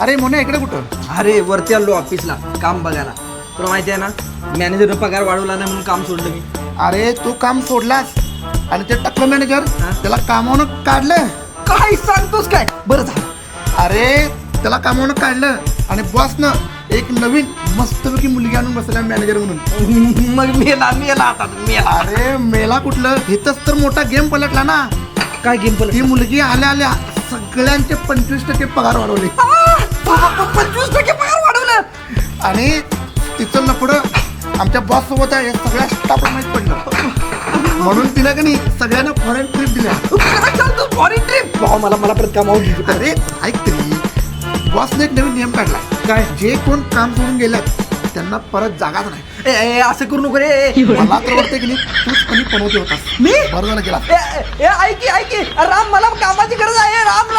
अरे मोने इकडे कुठं? अरे वरती आलो ऑफिसला काम बघायला. तुला माहिती आहे ना मॅनेजरनं पगार वाढवला नाही म्हणून काम सोडलं मी. अरे तू काम सोडलास आणि ते टक्कर मॅनेजर हा? त्याला कामावून काढलं. काय सांगतोस काय? बरं झालं. अरे त्याला कामावून काढलं आणि बॉसनं एक नवीन मस्तपैकी मुलगी आणून बसला मॅनेजर म्हणून. मग मेला आता मेला. अरे मेला कुठलं, इथंच तर मोठा गेम पलटला ना. काय गेम ती मुलगी आल्या आल्या सगळ्यांचे 25% पगार वाढवले 25% पगार वाढवलं. आणि तिचं लफडं आमच्या बॉस सोबत आहे हे सगळ्या स्टाफला माहीत पडलं. म्हणून तिला का नाही सगळ्यांना फॉरेन ट्रिप दिल्या. काय चालतो फॉरेन ट्रिप? भाऊ मला परत कामावून घ्यायची. अरे ऐक तरी बॉसने एक नवीन नियम काढला. काय? जे कोण काम सोडून गेल्यात त्यांना परत जागाच नाही. ए असं करू नको रे. मला तर वाटतं की नाही तूच कधी पनवते होतास. मी? बरं झालं गेला. ऐकी राम मला कामाची गरज आहे. राम